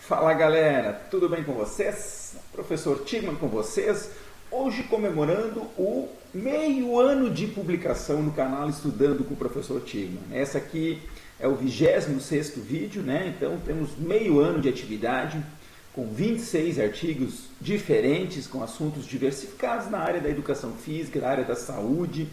Fala galera, tudo bem com vocês? Professor Tigman com vocês, hoje comemorando o meio ano de publicação no canal Estudando com o Professor Tigman. Essa aqui é o 26º vídeo, né? Então temos meio ano de atividade com 26 artigos diferentes, com assuntos diversificados na área da educação física, na área da saúde.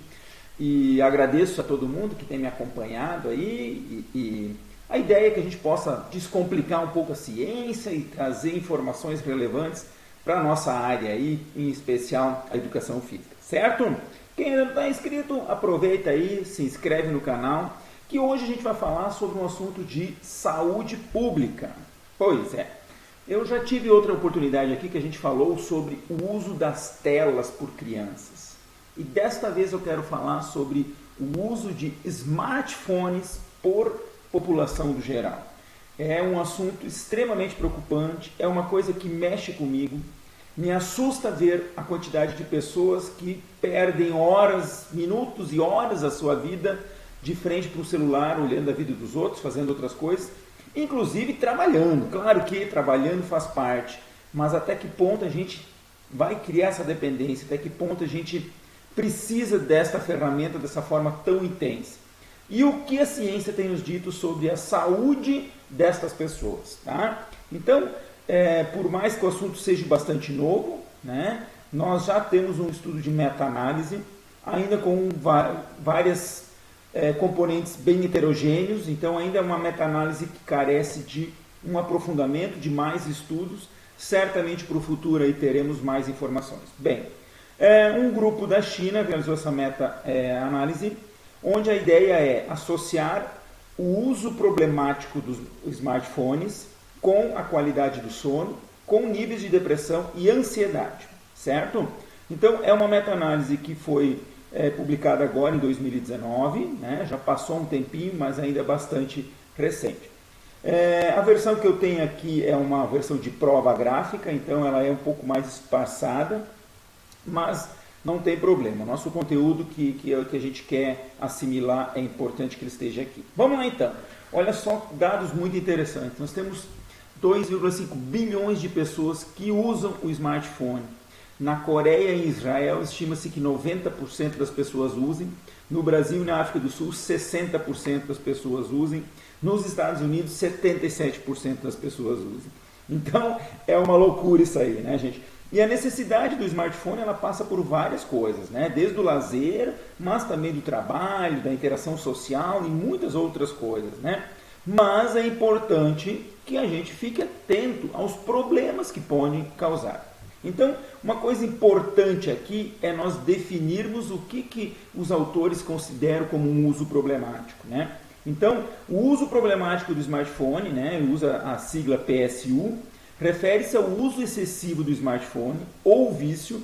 E agradeço a todo mundo que tem me acompanhado aí e a ideia é que a gente possa descomplicar um pouco a ciência e trazer informações relevantes para a nossa área aí, em especial a educação física, certo? Quem ainda não está inscrito, aproveita aí, se inscreve no canal, que hoje a gente vai falar sobre um assunto de saúde pública. Pois é, eu já tive outra oportunidade aqui que a gente falou sobre o uso das telas por crianças. E desta vez eu quero falar sobre o uso de smartphones por população do geral. É um assunto extremamente preocupante, é uma coisa que mexe comigo. Me assusta ver a quantidade de pessoas que perdem horas, minutos e horas da sua vida de frente para o celular, olhando a vida dos outros, fazendo outras coisas, inclusive trabalhando. Claro que trabalhando faz parte, mas até que ponto a gente vai criar essa dependência, até que ponto a gente precisa desta ferramenta dessa forma tão intensa. E o que a ciência tem nos dito sobre a saúde destas pessoas, tá? Então, por mais que o assunto seja bastante novo, né, nós já temos um estudo de meta-análise, ainda com várias componentes bem heterogêneos, então ainda é uma meta-análise que carece de um aprofundamento, de mais estudos. Certamente para o futuro aí teremos mais informações. Bem, um grupo da China realizou essa meta-análise, onde a ideia é associar o uso problemático dos smartphones com a qualidade do sono, com níveis de depressão e ansiedade, certo? Então, é uma meta-análise que foi publicada agora em 2019, né? Já passou um tempinho, mas ainda é bastante recente. A versão que eu tenho aqui é uma versão de prova gráfica, então ela é um pouco mais espaçada, mas não tem problema. Nosso conteúdo que a gente quer assimilar é importante que ele esteja aqui. Vamos lá então. Olha só, dados muito interessantes. Nós temos 2,5 bilhões de pessoas que usam o smartphone. Na Coreia e Israel, estima-se que 90% das pessoas usem. No Brasil e na África do Sul, 60% das pessoas usem. Nos Estados Unidos, 77% das pessoas usem. Então, é uma loucura isso aí, né, gente? E a necessidade do smartphone, ela passa por várias coisas, né? Desde o lazer, mas também do trabalho, da interação social e muitas outras coisas, né? Mas é importante que a gente fique atento aos problemas que podem causar. Então, uma coisa importante aqui é nós definirmos o que os autores consideram como um uso problemático, né? Então, o uso problemático do smartphone, né, usa a sigla PSU, refere-se ao uso excessivo do smartphone ou vício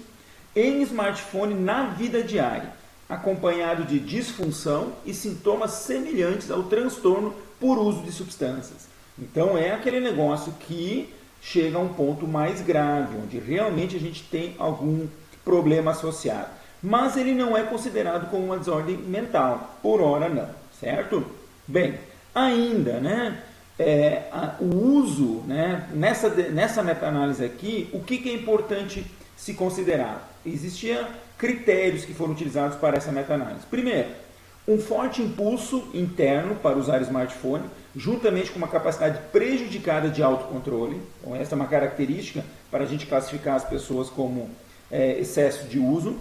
em smartphone na vida diária, acompanhado de disfunção e sintomas semelhantes ao transtorno por uso de substâncias. Então é aquele negócio que chega a um ponto mais grave, onde realmente a gente tem algum problema associado. Mas ele não é considerado como uma desordem mental, por hora não, certo? Bem, ainda, né? O uso, né, nessa meta-análise aqui, o que é importante se considerar? Existiam critérios que foram utilizados para essa meta-análise. Primeiro, um forte impulso interno para usar smartphone, juntamente com uma capacidade prejudicada de autocontrole. Então, essa é uma característica para a gente classificar as pessoas como excesso de uso.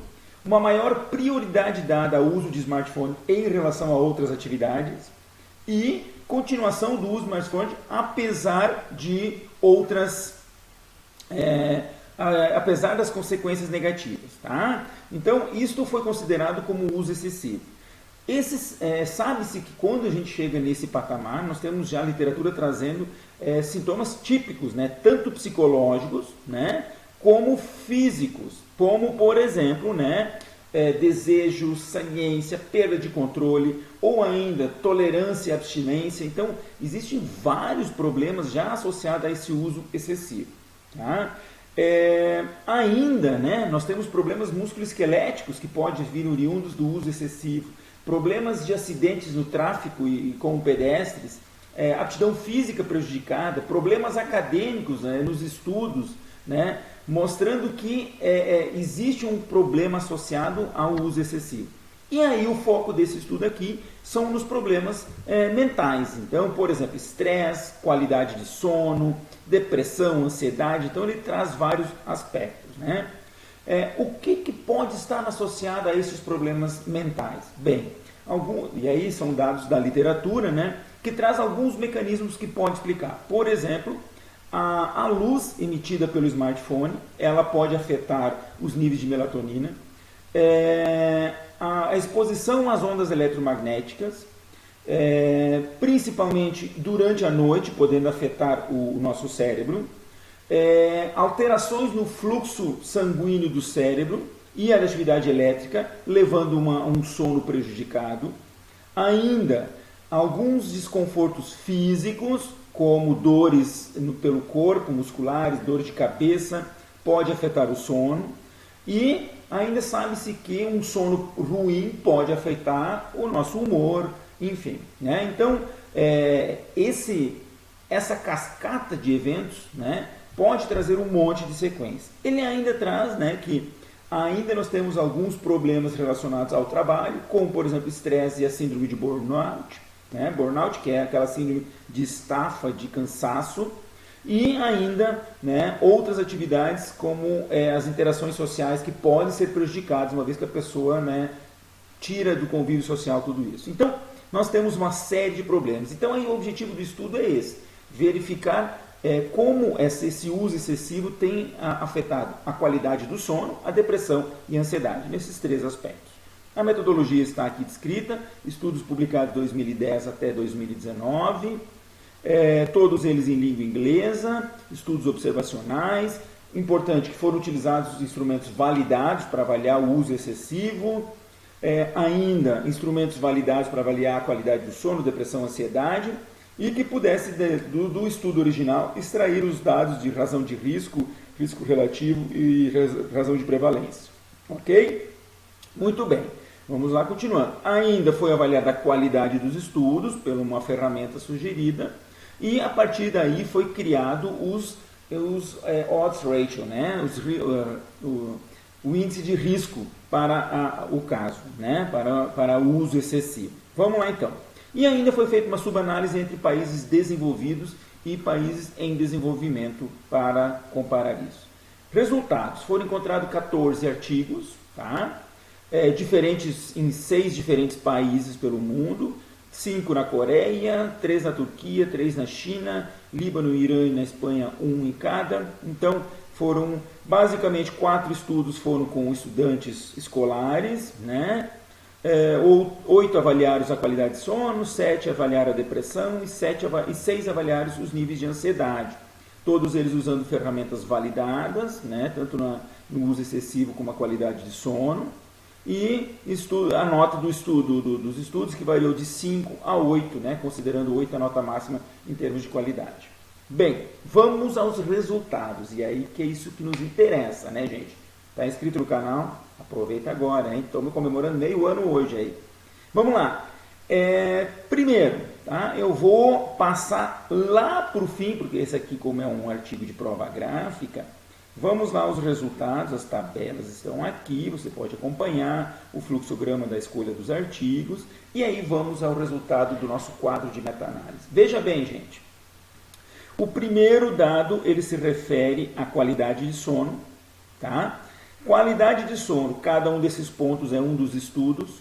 Uma maior prioridade dada ao uso de smartphone em relação a outras atividades. E continuação do uso do smartphone, apesar de outras, apesar das consequências negativas, tá? Então, isto foi considerado como uso excessivo. Sabe-se que quando a gente chega nesse patamar, nós temos já a literatura trazendo sintomas típicos, né? Tanto psicológicos, né? Como físicos, como, por exemplo, né? Desejo, saliência, perda de controle ou ainda tolerância e abstinência. Então, existem vários problemas já associados a esse uso excessivo. Tá? Ainda, né, nós temos problemas musculoesqueléticos que podem vir oriundos do uso excessivo, problemas de acidentes no tráfego e com pedestres, aptidão física prejudicada, problemas acadêmicos, né, nos estudos, né, mostrando que existe um problema associado ao uso excessivo. E aí o foco desse estudo aqui são nos problemas mentais. Então, por exemplo, estresse, qualidade de sono, depressão, ansiedade. Então ele traz vários aspectos, né? O que pode estar associado a esses problemas mentais? Bem, e aí são dados da literatura, né, que traz alguns mecanismos que podem explicar. Por exemplo, a luz emitida pelo smartphone, ela pode afetar os níveis de melatonina, a exposição às ondas eletromagnéticas, principalmente durante a noite, podendo afetar o nosso cérebro, alterações no fluxo sanguíneo do cérebro e a atividade elétrica, levando a um sono prejudicado. Ainda, alguns desconfortos físicos, como dores pelo corpo, musculares, dores de cabeça, pode afetar o sono. E ainda sabe-se que um sono ruim pode afetar o nosso humor, enfim, né? Então, essa cascata de eventos, né, pode trazer um monte de sequências. Ele ainda traz, né, que ainda nós temos alguns problemas relacionados ao trabalho, como, por exemplo, estresse e a síndrome de burnout, né? Burnout, que é aquela síndrome de estafa, de cansaço, e ainda, né, outras atividades como as interações sociais que podem ser prejudicadas, uma vez que a pessoa, né, tira do convívio social tudo isso. Então, nós temos uma série de problemas. Então, aí, o objetivo do estudo é esse, verificar como esse uso excessivo tem afetado a qualidade do sono, a depressão e a ansiedade, nesses três aspectos. A metodologia está aqui descrita, estudos publicados de 2010 até 2019, todos eles em língua inglesa, estudos observacionais, importante que foram utilizados os instrumentos validados para avaliar o uso excessivo, ainda instrumentos validados para avaliar a qualidade do sono, depressão, ansiedade, e que pudesse, do estudo original, extrair os dados de razão de risco, risco relativo e razão de prevalência. Ok? Muito bem. Vamos lá, continuando. Ainda foi avaliada a qualidade dos estudos por uma ferramenta sugerida e a partir daí foi criado os odds ratio, né? O índice de risco para o caso, né? Para o uso excessivo. Vamos lá então. E ainda foi feita uma subanálise entre países desenvolvidos e países em desenvolvimento para comparar isso. Resultados. Foram encontrados 14 artigos, tá? Diferentes em 6 diferentes países pelo mundo, 5 na Coreia, 3 na Turquia, 3 na China, Líbano, Irã e na Espanha, 1 em cada. Então, foram basicamente 4 estudos foram com estudantes escolares, né? 8 avaliaram a qualidade de sono, 7 avaliaram a depressão e 6 avaliaram os níveis de ansiedade. Todos eles usando ferramentas validadas, né? Tanto no uso excessivo como a qualidade de sono. E a nota dos estudos que variou de 5 a 8, né? Considerando 8 a nota máxima em termos de qualidade. Bem, vamos aos resultados. E aí que é isso que nos interessa, né, gente? Está inscrito no canal? Aproveita agora, hein? Estamos comemorando meio ano hoje aí. Vamos lá. Primeiro, tá? Eu vou passar lá para o fim, porque esse aqui, como é um artigo de prova gráfica, vamos lá os resultados, as tabelas estão aqui, você pode acompanhar o fluxograma da escolha dos artigos, e aí vamos ao resultado do nosso quadro de meta-análise. Veja bem, gente, o primeiro dado, ele se refere à qualidade de sono, tá? Qualidade de sono, cada um desses pontos é um dos estudos,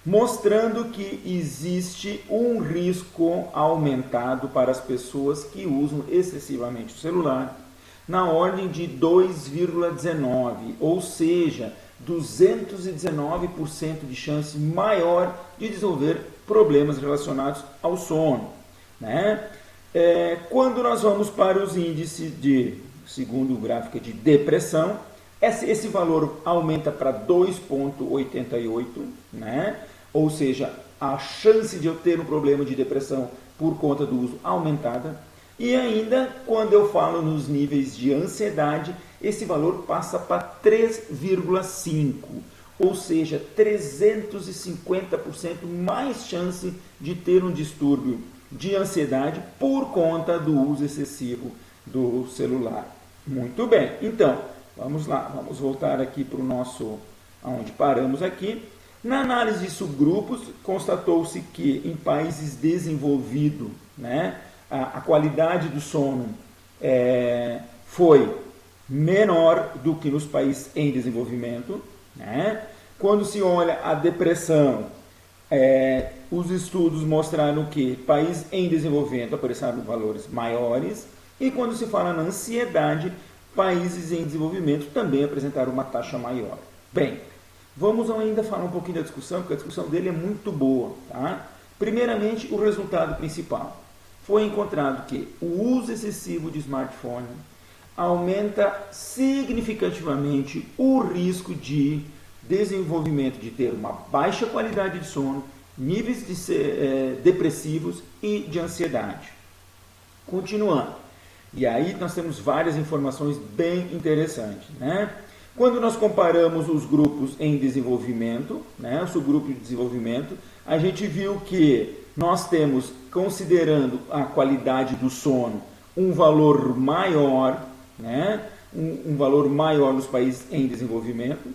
mostrando que existe um risco aumentado para as pessoas que usam excessivamente o celular, na ordem de 2,19, ou seja, 219% de chance maior de desenvolver problemas relacionados ao sono, né? Quando nós vamos para os índices segundo o gráfico de depressão, esse valor aumenta para 2,88, né? Ou seja, a chance de eu ter um problema de depressão por conta do uso aumentada. E ainda, quando eu falo nos níveis de ansiedade, esse valor passa para 3,5, ou seja, 350% mais chance de ter um distúrbio de ansiedade por conta do uso excessivo do celular. Muito bem, então, vamos lá, vamos voltar aqui para o nosso, onde paramos aqui. Na análise de subgrupos, constatou-se que em países desenvolvidos, né, a qualidade do sono foi menor do que nos países em desenvolvimento, né? Quando se olha a depressão, os estudos mostraram que países em desenvolvimento apareceram valores maiores, e quando se fala na ansiedade, países em desenvolvimento também apresentaram uma taxa maior. Bem, vamos ainda falar um pouquinho da discussão, porque a discussão dele é muito boa, tá? Primeiramente, o resultado principal. Foi encontrado que o uso excessivo de smartphone aumenta significativamente o risco de desenvolvimento de ter uma baixa qualidade de sono, níveis depressivos e de ansiedade. Continuando. E aí nós temos várias informações bem interessantes, né? Quando nós comparamos os grupos em desenvolvimento, né, o subgrupo de desenvolvimento, a gente viu que nós temos, considerando a qualidade do sono, um valor maior, né, um valor maior nos países em desenvolvimento,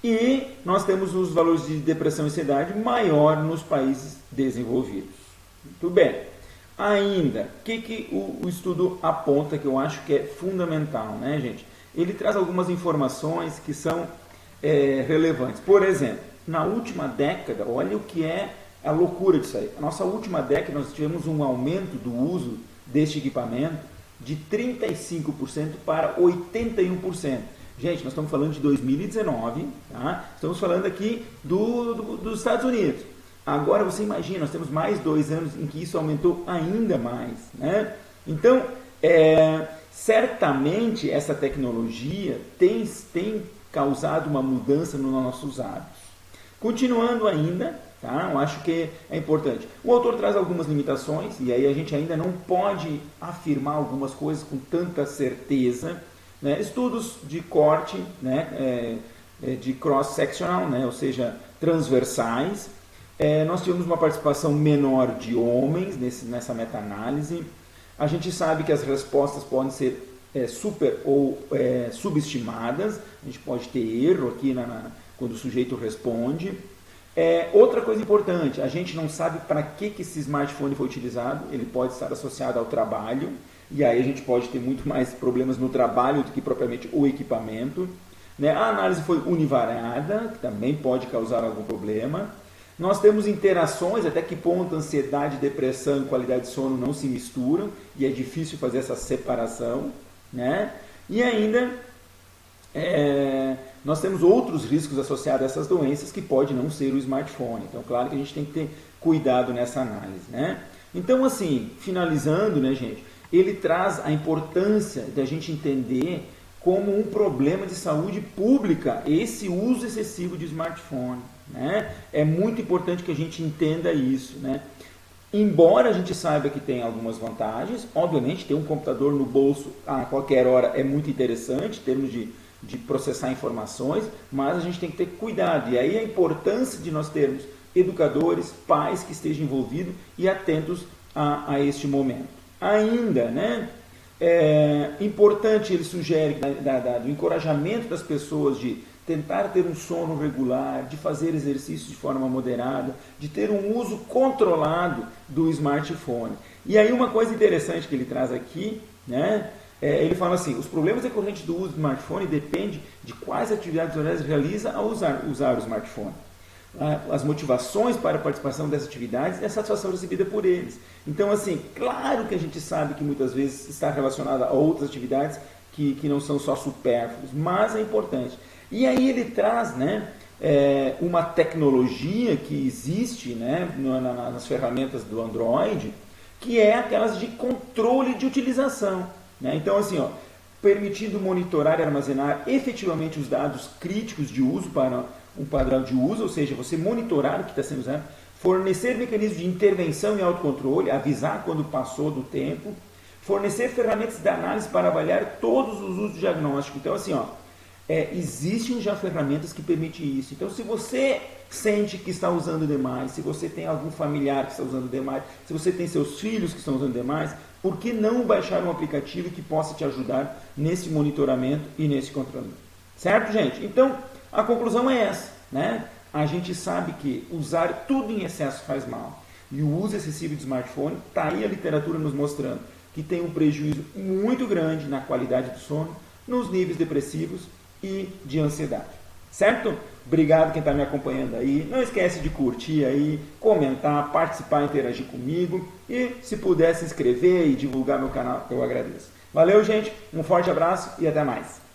e nós temos os valores de depressão e ansiedade maior nos países desenvolvidos. Muito bem. Ainda, o que o estudo aponta que eu acho que é fundamental, né, gente? Ele traz algumas informações que são relevantes. Por exemplo, na última década, olha o que é a loucura disso aí. Na nossa última década, nós tivemos um aumento do uso deste equipamento de 35% para 81%. Gente, nós estamos falando de 2019, tá? Estamos falando aqui dos Estados Unidos. Agora você imagina, nós temos mais 2 anos em que isso aumentou ainda mais, né? Então, certamente essa tecnologia tem causado uma mudança nos nossos hábitos. Continuando ainda, tá? Eu acho que é importante. O autor traz algumas limitações, e aí a gente ainda não pode afirmar algumas coisas com tanta certeza, né? Estudos de corte, né? De cross-sectional, né? Ou seja, transversais. Nós tivemos uma participação menor de homens nessa meta-análise. A gente sabe que as respostas podem ser super ou subestimadas. A gente pode ter erro aqui quando o sujeito responde. Outra coisa importante, a gente não sabe para que esse smartphone foi utilizado. Ele pode estar associado ao trabalho, e aí a gente pode ter muito mais problemas no trabalho do que propriamente o equipamento, né? A análise foi univariada, que também pode causar algum problema. Nós temos interações, até que ponto ansiedade, depressão e qualidade de sono não se misturam, e é difícil fazer essa separação, né? E ainda nós temos outros riscos associados a essas doenças que pode não ser o smartphone. Então, claro que a gente tem que ter cuidado nessa análise, né? Então, assim, finalizando, né, gente, ele traz a importância da gente entender como um problema de saúde pública esse uso excessivo de smartphone, né? É muito importante que a gente entenda isso, né? Embora a gente saiba que tem algumas vantagens, obviamente ter um computador no bolso a qualquer hora é muito interessante em termos de processar informações, mas a gente tem que ter cuidado. E aí a importância de nós termos educadores, pais que estejam envolvidos e atentos a este momento. Ainda, né? Importante, ele sugere do encorajamento das pessoas de tentar ter um sono regular, de fazer exercício de forma moderada, de ter um uso controlado do smartphone. E aí uma coisa interessante que ele traz aqui, né? Ele fala assim, os problemas decorrentes do uso do smartphone dependem de quais atividades horárias realiza ao usar o smartphone. As motivações para a participação dessas atividades e a satisfação recebida por eles. Então, assim, claro que a gente sabe que muitas vezes está relacionada a outras atividades que não são só supérfluas, mas é importante. E aí ele traz, né, uma tecnologia que existe, né, nas ferramentas do Android, que é aquelas de controle de utilização, né? Então, assim, permitindo monitorar e armazenar efetivamente os dados críticos de uso para um padrão de uso, ou seja, você monitorar o que está sendo usado, fornecer mecanismos de intervenção e autocontrole, avisar quando passou do tempo, fornecer ferramentas de análise para avaliar todos os usos diagnósticos. Então, assim, existem já ferramentas que permitem isso. Então, se você sente que está usando demais, se você tem algum familiar que está usando demais, se você tem seus filhos que estão usando demais, por que não baixar um aplicativo que possa te ajudar nesse monitoramento e nesse controle? Certo, gente? Então, a conclusão é essa, né? A gente sabe que usar tudo em excesso faz mal. E o uso excessivo de smartphone, está aí a literatura nos mostrando que tem um prejuízo muito grande na qualidade do sono, nos níveis depressivos e de ansiedade. Certo? Obrigado quem está me acompanhando aí. Não esquece de curtir aí, comentar, participar, interagir comigo. E se puder se inscrever e divulgar meu canal, eu agradeço. Valeu, gente. Um forte abraço e até mais.